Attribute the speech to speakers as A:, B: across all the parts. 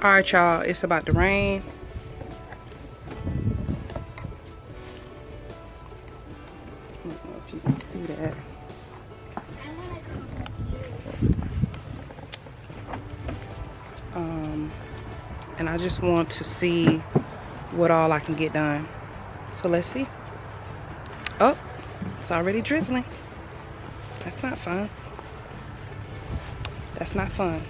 A: All right, y'all, it's about to rain. I don't know if you can see that. And I just want to see what all I can get done. So let's see. Oh, it's already drizzling. That's not fun. That's not fun.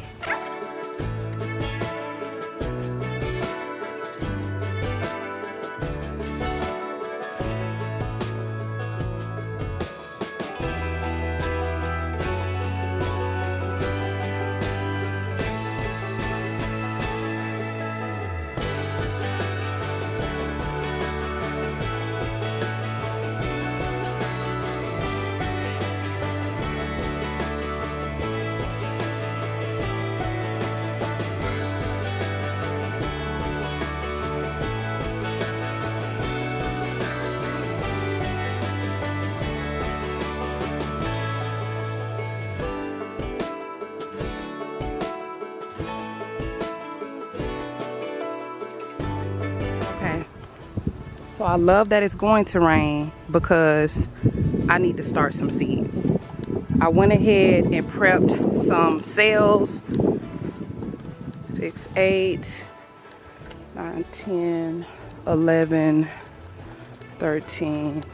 A: So I love that it's going to rain because I need to start some seeds. I went ahead and prepped some cells. 6, 8, 9, 10, 11, 13,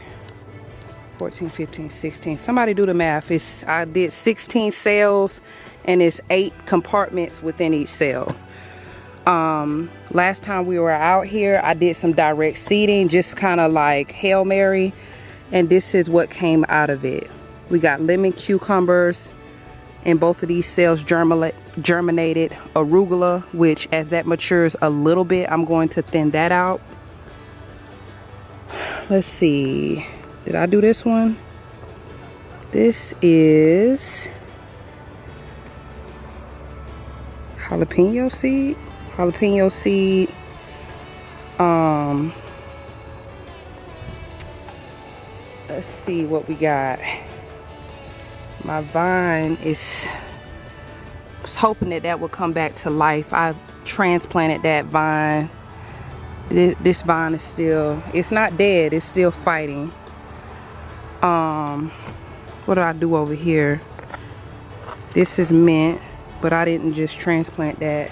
A: 14, 15, 16. Somebody do the math. I did 16 cells and it's 8 compartments within each cell. Last time we were out here, I did some direct seeding, just kind of like Hail Mary, and this is what came out of it. We got lemon cucumbers, and both of these cells germinated arugula, which as that matures a little bit, I'm going to thin that out. Let's see, did I do this one? This is jalapeno seed. Jalapeno seed. Let's see what we got. My vine is, I was hoping that would come back to life. I transplanted that vine. This vine is still, it's not dead, it's still fighting. What do I do over here? This is mint, but I didn't just transplant that.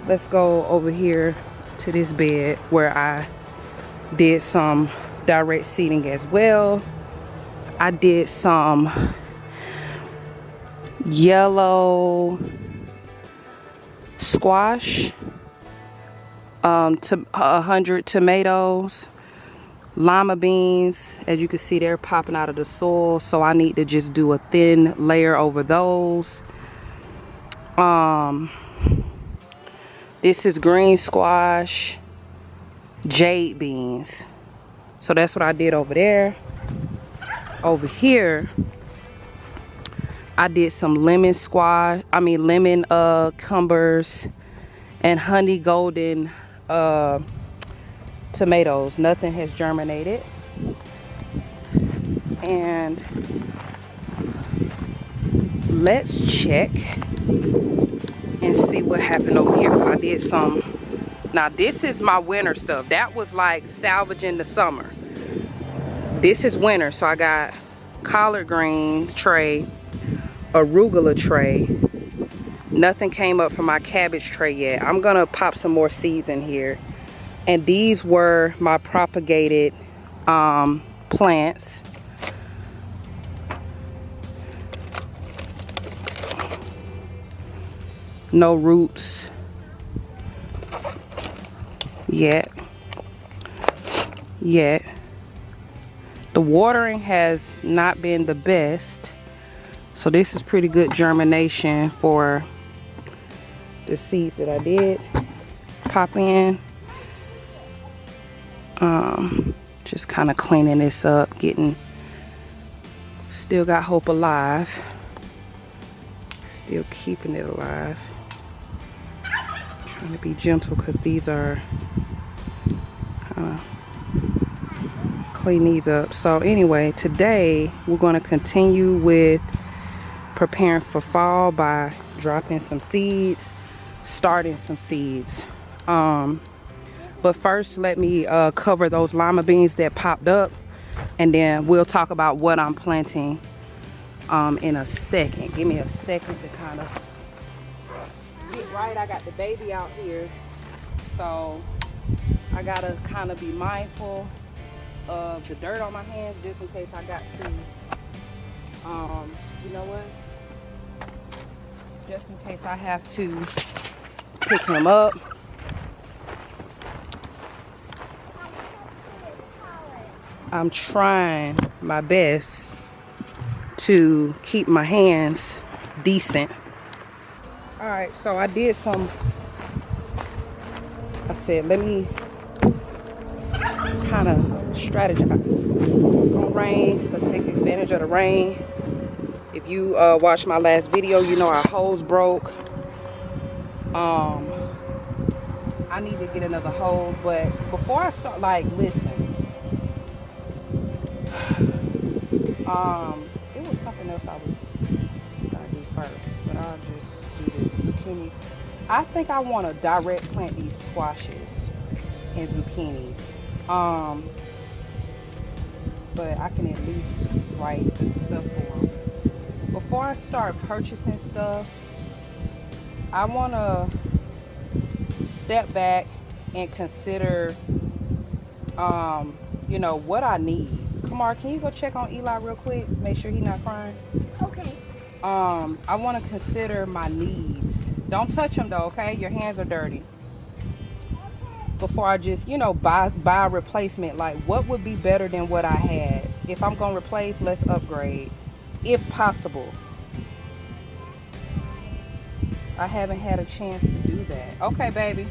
A: Let's go over here to this bed where I did some direct seeding as well. I did some yellow squash, 100 tomatoes, lima beans. As you can see, they're popping out of the soil, so I need to just do a thin layer over those. This is green squash, jade beans. So that's what I did over there. Over here, I did some lemon cumbers and honey golden tomatoes. Nothing has germinated. And let's check and see what happened over here, because I did some. Now this is my winter stuff. That was like salvaging the summer. This is winter, so I got collard greens tray, arugula tray. Nothing came up from my cabbage tray yet. I'm gonna pop some more seeds in here. And these were my propagated plants. No roots yet. The watering has not been the best, so this is pretty good germination for the seeds that I did pop in. Just kind of cleaning this up, getting, still got hope alive, still keeping it alive. Trying to be gentle because these are kind of clean these up. So anyway, today we're going to continue with preparing for fall by dropping some seeds. starting some seeds. But first, let me cover those lima beans that popped up, and then we'll talk about what I'm planting in a second. Give me a second to kind of get right. I got the baby out here, so I gotta kind of be mindful of the dirt on my hands just in case I got to, you know what? Just in case I have to pick him up. I'm trying my best to keep my hands decent. All right, so I did some, I said, let me kind of strategize. It's gonna rain, let's take advantage of the rain. If you watched my last video, you know our hose broke. I need to get another hose, but before I start, like, listen. It was something else I was gonna do first, but I'll just do this zucchini. I think I want to direct plant these squashes and zucchinis. But I can at least write stuff for them. Before I start purchasing stuff, I want to step back and consider, you know, what I need. Kamar, can you go check on Eli real quick? Make sure he's not crying.
B: Okay.
A: I want to consider my needs. Don't touch them though, okay? Your hands are dirty. Before I just, you know, buy a replacement. Like, what would be better than what I had? If I'm gonna replace, let's upgrade, if possible. I haven't had a chance to do that. Okay, baby.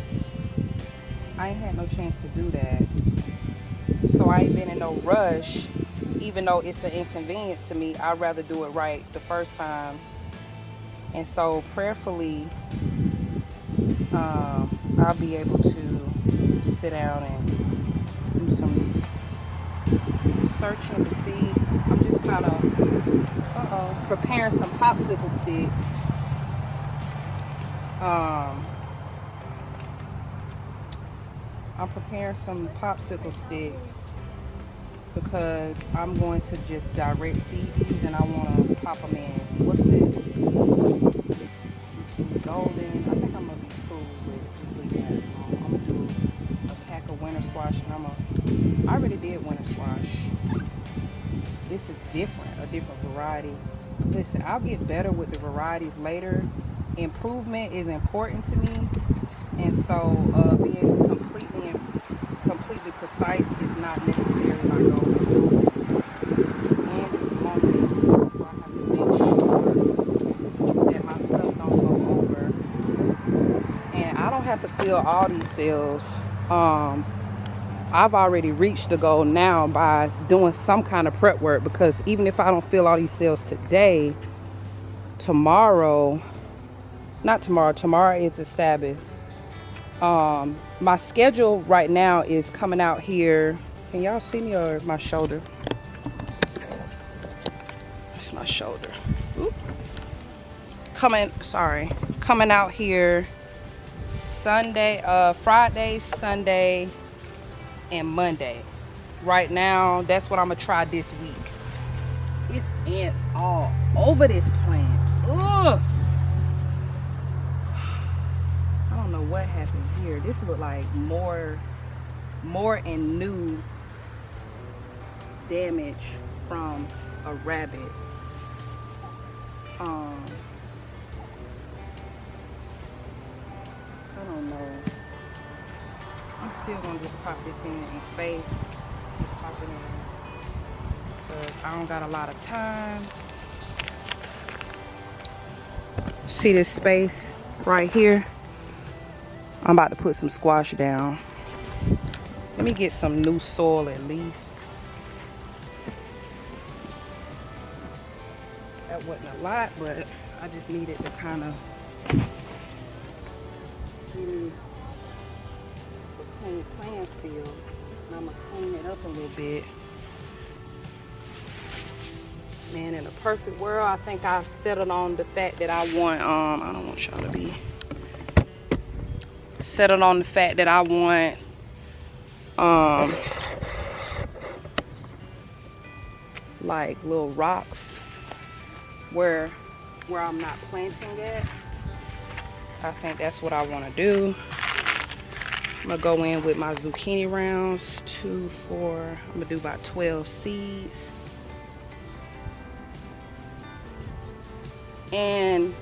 A: I ain't had no chance to do that. So I ain't been in no rush. Even though it's an inconvenience to me, I'd rather do it right the first time. And so prayerfully, I'll be able to sit down and do some searching to see. I'm just kind of preparing some popsicle sticks. I'm preparing some popsicle sticks because I'm going to just direct feed these, and I want to pop them in. What's this? Golden. I think I'm gonna be cool with just leaving that alone. I'm gonna do a pack of winter squash, and I already did winter squash. This is different, a different variety. Listen, I'll get better with the varieties later. Improvement is important to me, and so being completely precise is not necessarily my goal. And it's moment where I have to make sure that my stuff don't go over, and I don't have to fill all these cells. I've already reached the goal now by doing some kind of prep work, because even if I don't fill all these cells today, tomorrow is a Sabbath. My schedule right now is coming out here. Can y'all see me, or my shoulder? It's my shoulder. Oop. Coming out here Sunday, Friday, Sunday, and Monday. Right now, that's what I'm gonna try this week. It's ants all over this plant. Ugh. I don't know what happened here. This looked like more and new damage from a rabbit. I don't know. I'm still gonna just pop this in space. Just pop it in. Because I don't got a lot of time. See this space right here? I'm about to put some squash down. Let me get some new soil at least. That wasn't a lot, but I just needed to kind of clean playing field. And I'm gonna clean it up a little bit. Man, in a perfect world, I think I've settled on the fact that I want, I don't want y'all to be settled on the fact that I want like little rocks where I'm not planting at. I think that's what I want to do. I'm gonna go in with my zucchini rounds, 2, 4, I'm gonna do about 12 seeds. And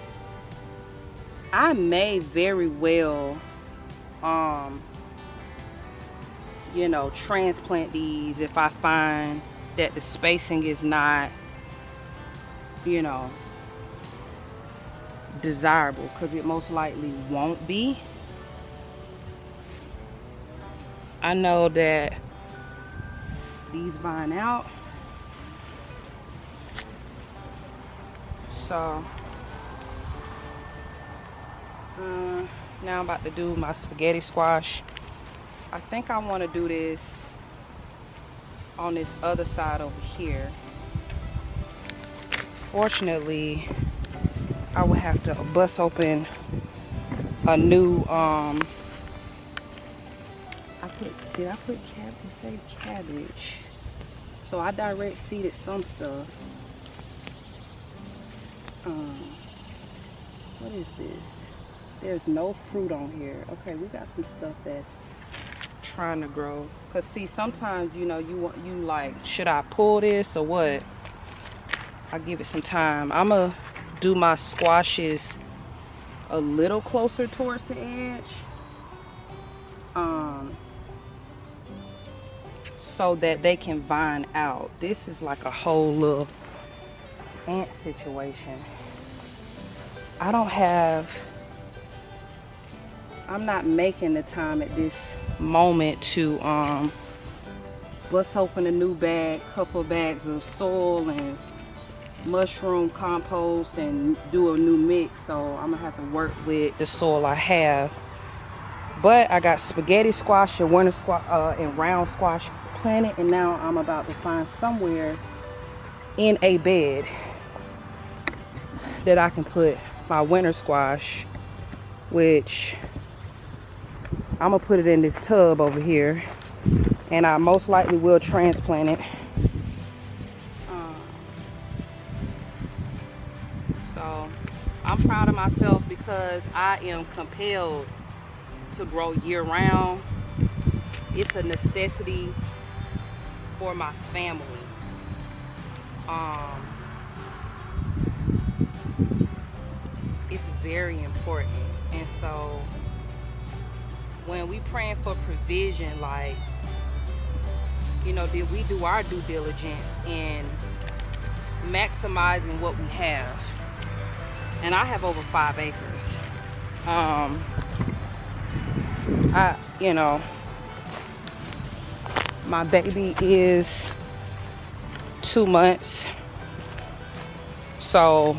A: I may very well, you know, transplant these if I find that the spacing is not, you know, desirable, because it most likely won't be. I know that these vine out, so now I'm about to do my spaghetti squash. I think I want to do this on this other side over here. Fortunately, I would have to bust open a new did I put cabbage? So I direct seeded some stuff. What is this? There's no fruit on here. Okay, we got some stuff that's trying to grow. Cause see, sometimes, you know, you like, should I pull this or what? I'll give it some time. I'ma do my squashes a little closer towards the edge, so that they can vine out. This is like a whole little ant situation. I'm not making the time at this moment to bust open a new couple of bags of soil and mushroom compost and do a new mix. So I'm gonna have to work with the soil I have. But I got spaghetti squash and winter squash and round squash planted, and now I'm about to find somewhere in a bed that I can put my winter squash, which I'm gonna put it in this tub over here, and I most likely will transplant it. So I'm proud of myself because I am compelled to grow year-round. It's a necessity for my family. It's very important. And so when we praying for provision, like, you know, did we do our due diligence in maximizing what we have? And I have over 5 acres. You know, my baby is 2 months, so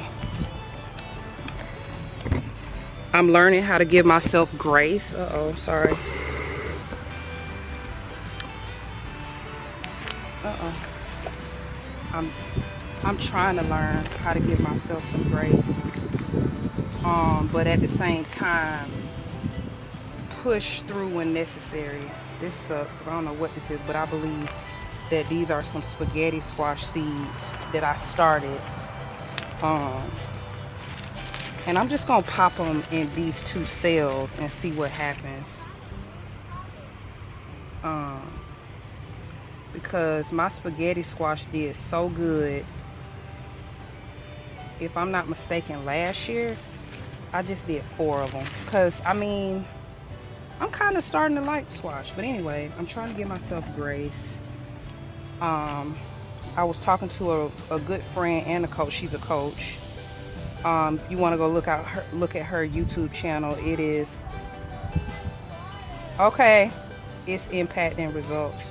A: I'm learning how to give myself grace. Sorry. I'm trying to learn how to give myself some grace, but at the same time push through when necessary. This sucks. I don't know what this is, but I believe that these are some spaghetti squash seeds that I started. And I'm just gonna pop them in these 2 cells and see what happens. Because my spaghetti squash did so good. If I'm not mistaken, last year I just did 4 of them. Because I mean, I'm kind of starting to like squash. But anyway, I'm trying to give myself grace. I was talking to a good friend and a coach. She's a coach. You want to go look at her YouTube channel. It is okay. It's Impact and Results.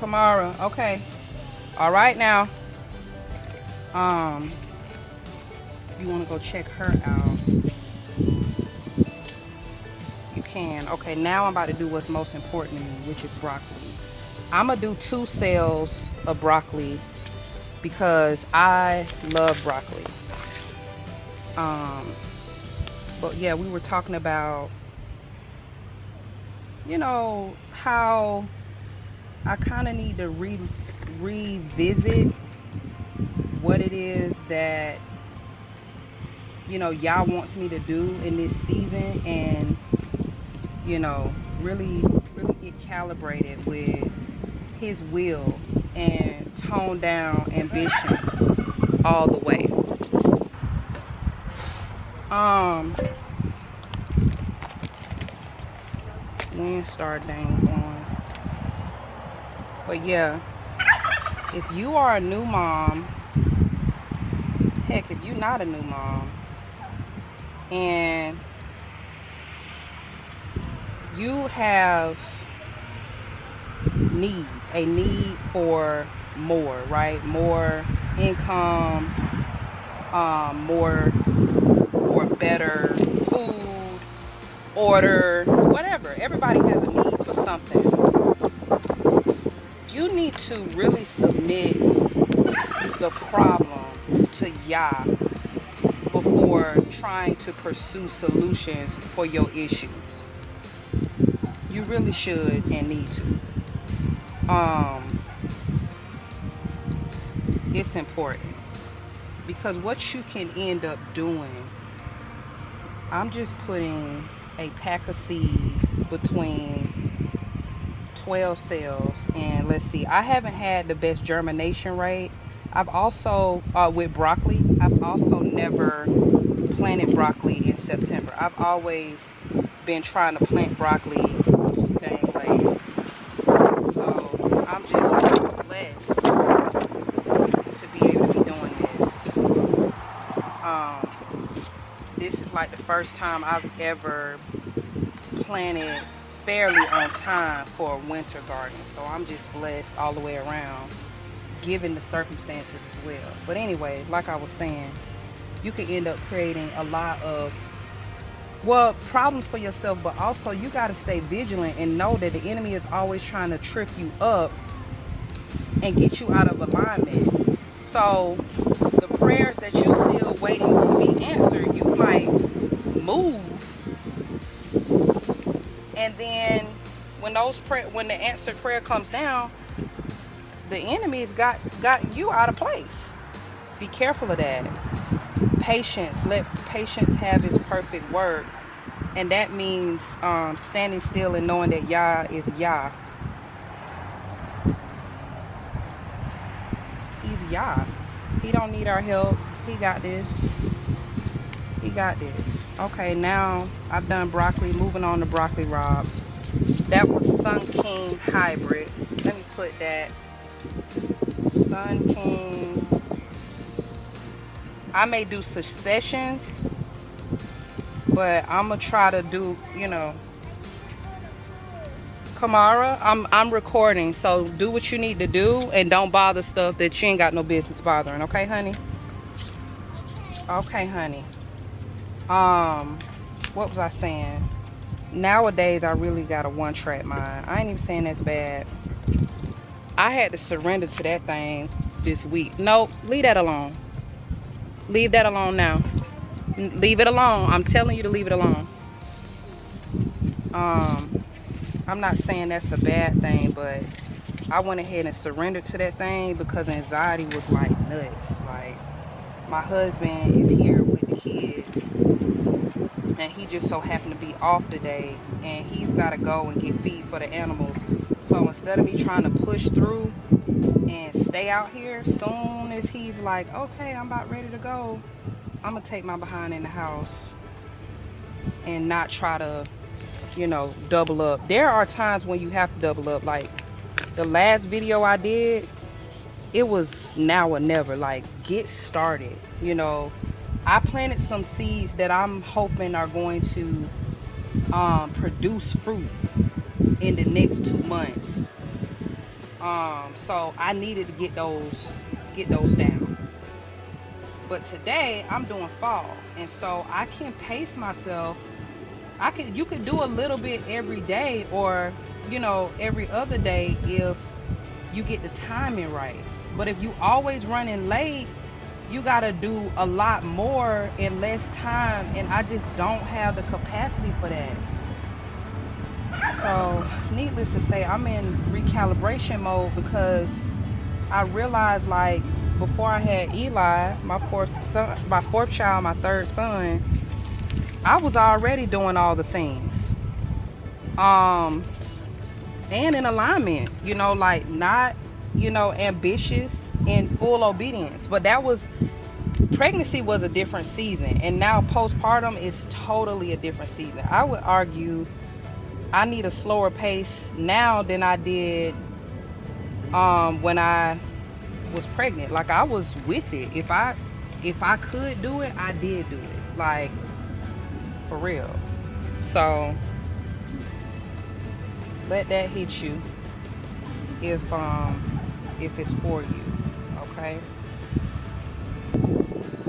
A: Kamara, okay. All right now. You want to go check her out, you can. Okay, now I'm about to do what's most important to me, which is broccoli. I'm gonna do 2 cells of broccoli because I love broccoli. But yeah, we were talking about, you know, how I kind of need to revisit what it is that, you know, y'all wants me to do in this season, and, you know, really get calibrated with his will and tone down ambition all the way. Wind start dang going. But yeah, if you are a new mom, heck, if you're not a new mom, and you have a need for more, right? More income, more or better food, order, whatever. Everybody has a need for something. You need to really submit the problem to Yah before trying to pursue solutions for your issues. You really should and need to. It's important, because what you can end up doing, I'm just putting a pack of seeds between 12 cells, and let's see, I haven't had the best germination rate. I've also, with broccoli, I've also never planted broccoli in September. I've always been trying to plant broccoli too dang late. So I'm just blessed to be able to be doing this. This is like the first time I've ever planted fairly on time for a winter garden. So I'm just blessed all the way around, given the circumstances as well. But anyway, like I was saying, you can end up creating a lot of, well, problems for yourself, but also you got to stay vigilant and know that the enemy is always trying to trip you up and get you out of alignment. So the prayers that you're still waiting to be answered, you might move, and then when the answered prayer comes down, the enemy's got you out of place. Be careful of that. Patience. Let patience have its perfect work. And that means standing still and knowing that Yah is Yah. He's Yah. He don't need our help. He got this. He got this. Okay, now I've done broccoli. Moving on to broccoli rabe. That was Sun King hybrid. Let me put that. Sun King. I may do successions, but I'm gonna try to do, you know, Kamara, I'm recording, so do what you need to do and don't bother stuff that you ain't got no business bothering. Okay, honey? Okay, honey. What was I saying? Nowadays, I really got a one-track mind. I ain't even saying that's bad. I had to surrender to that thing this week. Nope, leave that alone. Leave that alone now. Leave it alone. I'm telling you to leave it alone. I'm not saying that's a bad thing, but I went ahead and surrendered to that thing because anxiety was like nuts. Like, my husband is here with the kids, and he just so happened to be off today, and he's got to go and get feed for the animals. So instead of me trying to push through and stay out here, soon as he's like, okay, I'm about ready to go, I'm gonna take my behind in the house and not try to, you know, double up. There are times when you have to double up. Like the last video I did, it was now or never. Like, get started. You know, I planted some seeds that I'm hoping are going to produce fruit in the next 2 months. So I needed to get those down. But today I'm doing fall, and so I can pace myself. You could do a little bit every day, or, you know, every other day if you get the timing right. But if you always running late, you gotta do a lot more in less time, and I just don't have the capacity for that. So needless to say, I'm in recalibration mode, because I realized, like, before I had Eli, my fourth child, my third son, I was already doing all the things, and in alignment, you know, like, not, you know, ambitious, in full obedience. But that was, pregnancy was a different season, and now postpartum is totally a different season. I would argue I need a slower pace now than I did when I was pregnant. Like, I was with it. If I could do it, I did do it, like, for real. So let that hit you if it's for you.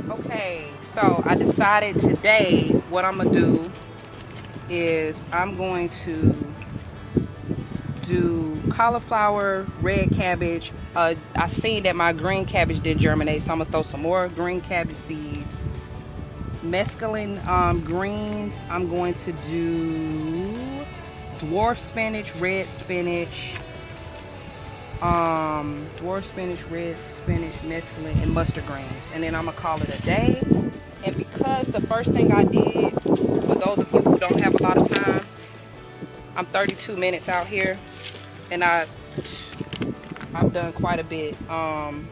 A: Okay, so I decided today what I'm gonna do is I'm going to do cauliflower, red cabbage. I seen that my green cabbage didn't germinate, so I'm gonna throw some more green cabbage seeds. Mescaline greens, I'm going to do dwarf spinach, red spinach, dwarf spinach, red spinach, mescaline, and mustard greens. And then I'm gonna call it a day. And because the first thing I did, for those of you who don't have a lot of time, I'm 32 minutes out here, and I've done quite a bit. Go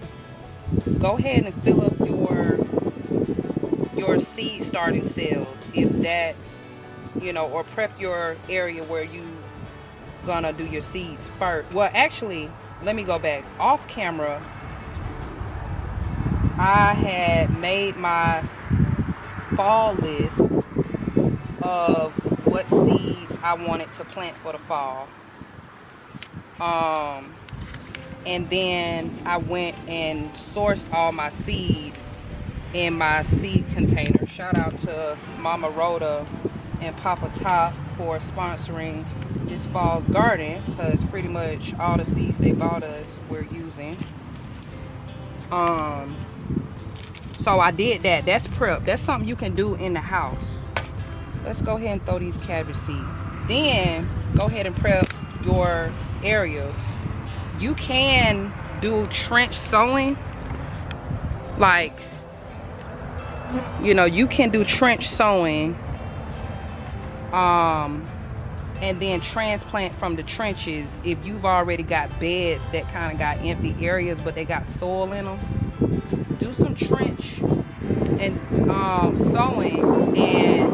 A: ahead and fill up your seed starting cells, if that, you know, or prep your area where you gonna do your seeds first. Well, actually, let me go back. Off camera, I had made my fall list of what seeds I wanted to plant for the fall. And then I went and sourced all my seeds in my seed container. Shout out to Mama Rhoda and Papa Top for sponsoring this fall's garden, because pretty much all the seeds they bought us we're using. So I did that. That's prep. That's something you can do in the house. Let's go ahead and throw these cabbage seeds. Then go ahead and prep your area. You can do trench sowing. Like, you know, you can do trench sowing, and then transplant from the trenches if you've already got beds that kind of got empty areas but they got soil in them. Do some trench and sowing, and,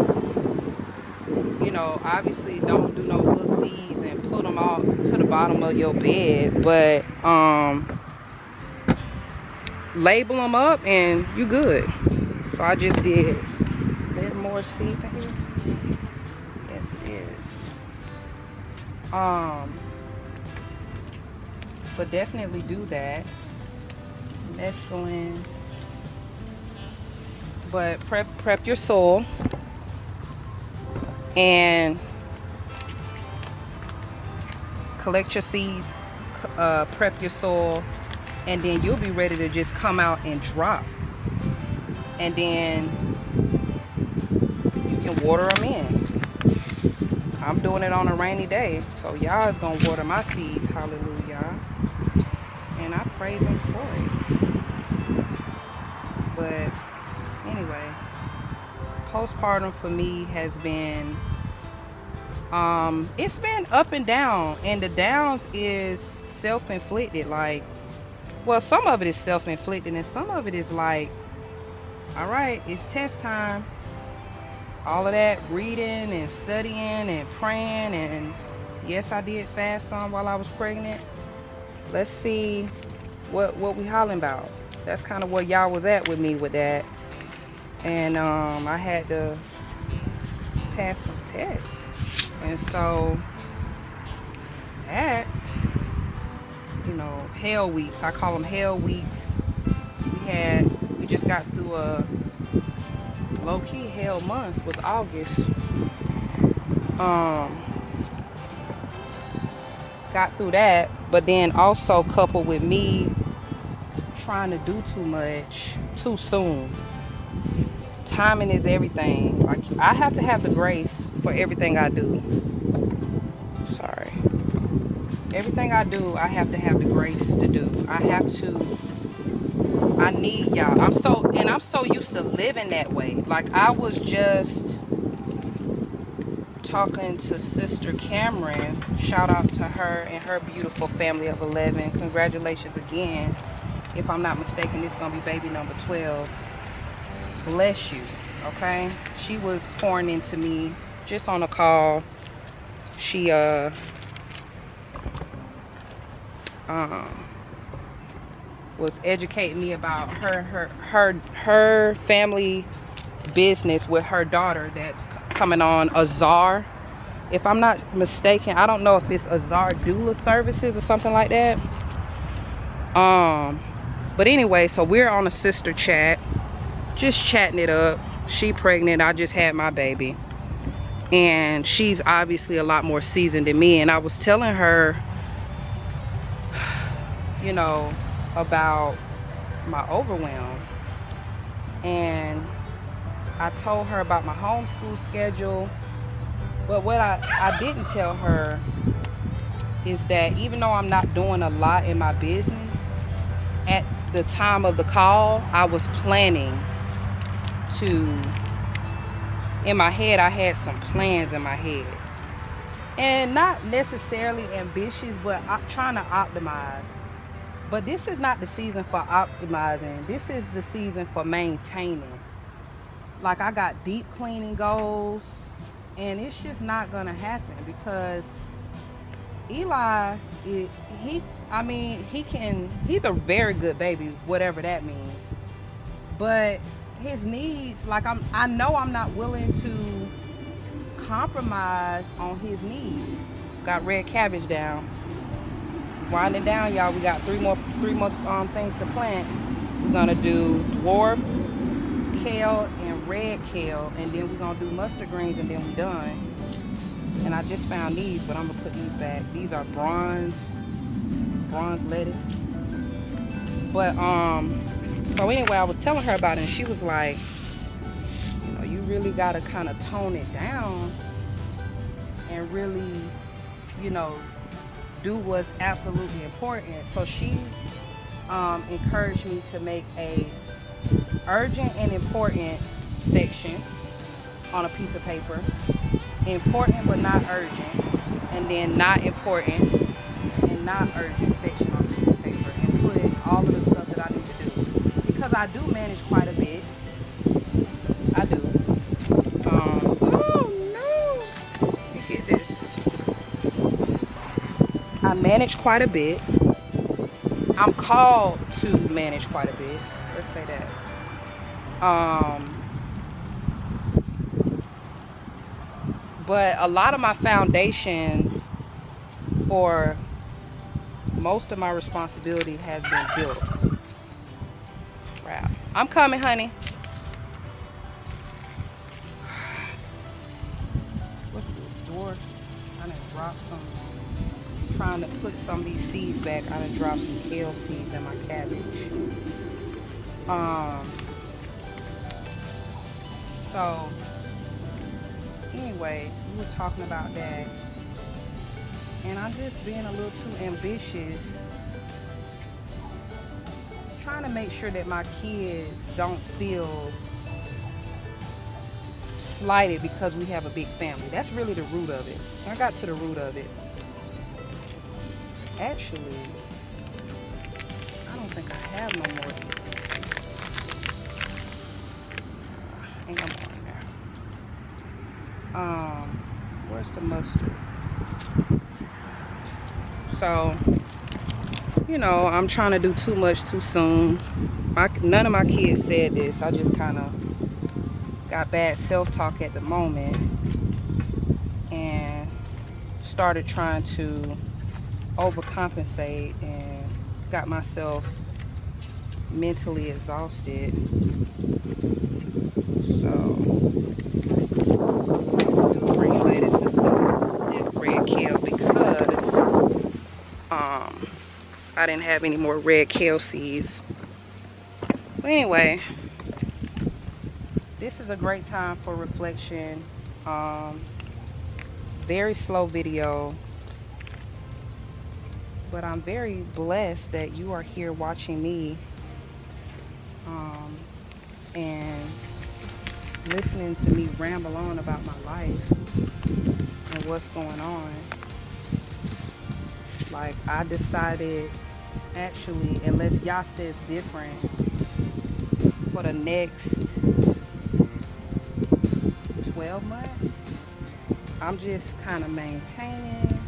A: you know, obviously don't do no little seeds and put them all to the bottom of your bed, but label them up and you good. So I just did. Is there more seeds in here? Yes, it is. But definitely do that. Mescaline. But prep your soil and collect your seeds. Prep your soil, and then you'll be ready to just come out and drop. And then you can water them in. I'm doing it on a rainy day, so y'all is gonna water my seeds. Hallelujah. And I praise him for it. But anyway, postpartum for me has been, it's been up and down, and the downs is self-inflicted. Like, well, some of it is self-inflicted, and some of it is like, all right, it's test time. All of that reading and studying and praying, and yes, I did fast some while I was pregnant. Let's see what we hollering about. That's kind of where y'all was at with me with that. And I had to pass some tests, and so that, you know, hell weeks, I call them hell weeks. We just got through a low-key hell month, was August. Got through that, but then also coupled with me trying to do too much too soon. Timing is everything. Like, I have to have the grace for everything I do. Sorry. Everything I do, I have to have the grace to do. I need y'all. I'm so used to living that way. Like, I was just talking to Sister Cameron. Shout out to her and her beautiful family of 11. Congratulations again. If I'm not mistaken, this is gonna be baby number 12. Bless you. Okay, she was pouring into me just on a call. She was educating me about her family business with her daughter that's coming on Azar. If I'm not mistaken, I don't know if it's Azar doula services or something like that. But anyway, so we're on a sister chat, just chatting it up. She pregnant, I just had my baby, and she's obviously a lot more seasoned than me. And I was telling her, you know, about my overwhelm, and I told her about my homeschool schedule. But what I didn't tell her is that even though I'm not doing a lot in my business, at the time of the call, I was planning to, in my head, I had some plans in my head. And not necessarily ambitious, but I'm trying to optimize. But this is not the season for optimizing. This is the season for maintaining. Like, I got deep cleaning goals, and it's just not gonna happen because Eli, he's a very good baby, whatever that means. But his needs, like, I know I'm not willing to compromise on his needs. Got red cabbage down. Winding down, y'all. We got three more things to plant. We're gonna do dwarf kale and red kale, and then we're gonna do mustard greens, and then we're done. And I just found these, but I'm gonna put these back. These are bronze lettuce. But so anyway, I was telling her about it, and she was like, you know, you really gotta kind of tone it down and really, you know, do what's absolutely important. So she encouraged me to make a urgent and important section on a piece of paper, important but not urgent, and then not important and not urgent section on a piece of paper, and put all of the stuff that I need to do, because I do manage quite a bit. I do. Oh no! You get this. I manage quite a bit. I'm called to manage quite a bit. Let's say that. But a lot of my foundation for most of my responsibility has been built. Wow. I'm coming, honey. What's this door? I done dropped some. I'm trying to put some of these seeds back. I done dropped some kale seeds in my cabbage. So anyway, we were talking about that, and I'm just being a little too ambitious, trying to make sure that my kids don't feel slighted because we have a big family. That's really the root of it. I got to the root of it. Actually, I don't think I have no more of these. Ain't no more in there. Where's the mustard? So, you know, I'm trying to do too much too soon. None of my kids said this. I just kind of got bad self-talk at the moment and started trying to overcompensate and got myself mentally exhausted. So green lettuce and stuff, did red kale because I didn't have any more red kale seeds. But anyway, this is a great time for reflection. Very slow video, but I'm very blessed that you are here watching me and listening to me ramble on about my life and what's going on. Like, I decided, actually, unless y'all says different, for the next 12 months, I'm just kind of maintaining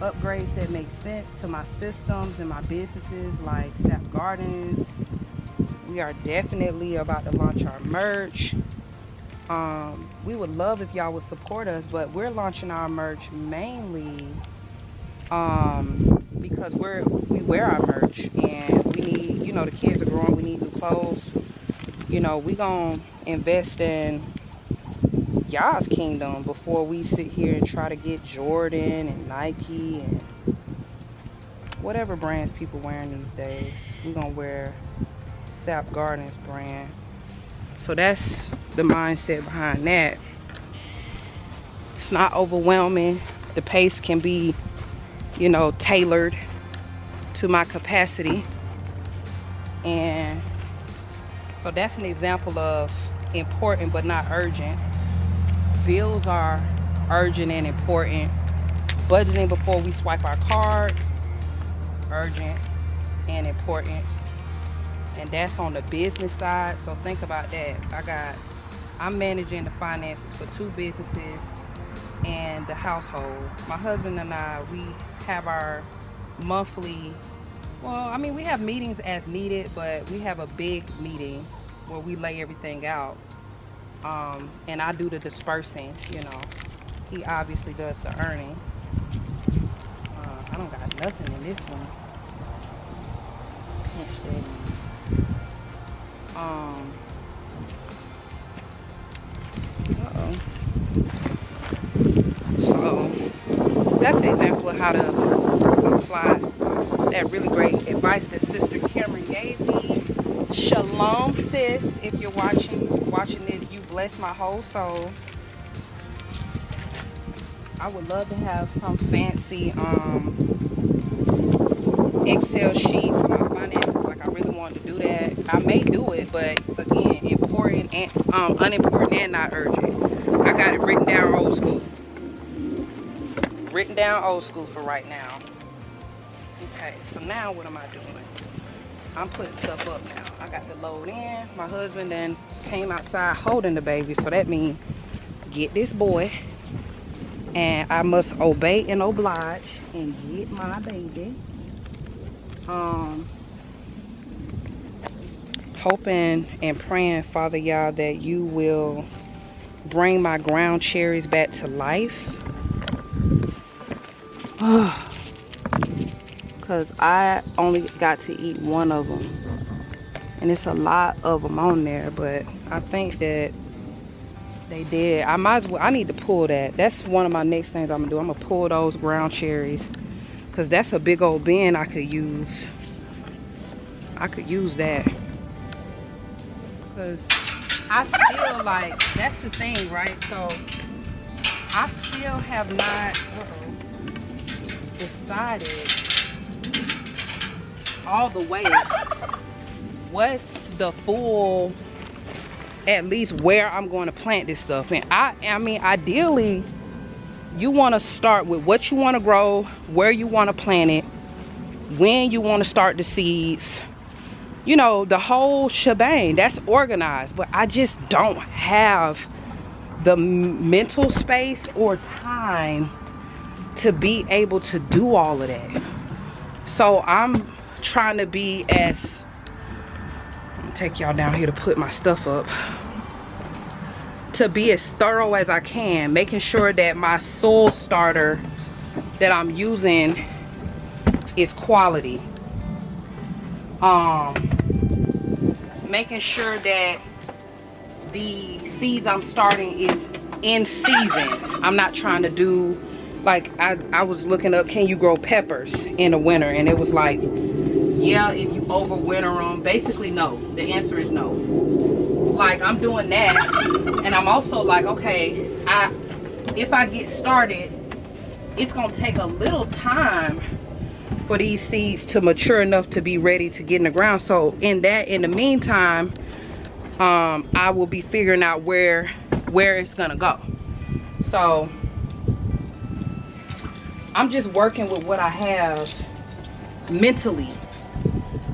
A: upgrades that make sense to my systems and my businesses, like Sap Gardens. We are definitely about to launch our merch. We would love if y'all would support us, but we're launching our merch mainly because we wear our merch and we need, you know, the kids are growing, we need new clothes. You know, we gonna invest in y'all's kingdom before we sit here and try to get Jordan and Nike and whatever brands people wearing these days. We're gonna wear Sap Gardens brand. So that's the mindset behind that. It's not overwhelming. The pace can be, you know, tailored to my capacity. And so that's an example of important but not urgent. Bills are urgent and important. Budgeting before we swipe our card, urgent and important. And that's on the business side. So think about that. I'm managing the finances for 2 businesses and the household. My husband and I, we have our monthly, well, I mean, we have meetings as needed, but we have a big meeting where we lay everything out. And I do the dispersing, you know. He obviously does the earning. I don't got nothing in this one. So that's an example of how to apply that really great advice that Sister Cameron gave me. Shalom, sis. If you're watching this, you bless my whole soul. I would love to have some fancy Excel sheet for my finances. Like, I really wanted to do that. I may do it, but again, important and unimportant and not urgent. I got it written down old school. Written down old school for right now. Okay, so now what am I doing? I'm putting stuff up now. I got the load in. My husband then came outside holding the baby, so that means get this boy. And I must obey and oblige and get my baby. Hoping and praying, Father y'all, that you will bring my ground cherries back to life. Because I only got to eat one of them. And it's a lot of them on there, but I think that they did. I need to pull that. That's one of my next things I'm gonna do. I'm gonna pull those ground cherries, because that's a big old bin I could use. I could use that. Because I feel like, that's the thing, right? So I still have not decided all the way what's the full, at least where I'm going to plant this stuff. And I mean, ideally, you want to start with what you want to grow, where you want to plant it, when you want to start the seeds, you know, the whole shebang. That's organized, but I just don't have the mental space or time to be able to do all of that. So I'm trying to be as, I'm gonna take y'all down here to put my stuff up, to be as thorough as I can, making sure that my soil starter that I'm using is quality. Making sure that the seeds I'm starting is in season. I'm not trying to do, like, I was looking up, can you grow peppers in the winter? And it was like yeah, if you overwinter them. Basically, no. The answer is no. Like, I'm doing that, and I'm also like, okay, if I get started, it's gonna take a little time for these seeds to mature enough to be ready to get in the ground. So in the meantime, I will be figuring out where it's gonna go. So I'm just working with what I have mentally,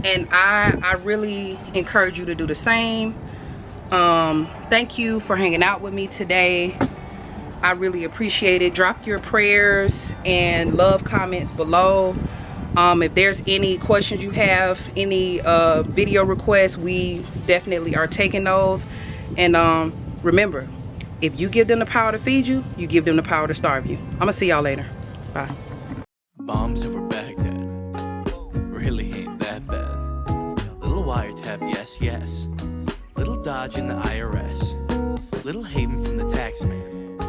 A: and I really encourage you to do the same. Thank you for hanging out with me today. I really appreciate it. Drop your prayers and love comments below. If there's any questions you have, any video requests, we definitely are taking those. And remember, if you give them the power to feed you, you give them the power to starve you. I'm gonna see y'all later. Bye.
B: Bombs over Baghdad really ain't that bad. Little wiretap, yes, yes. Little dodge in the IRS. Little haven from the tax man.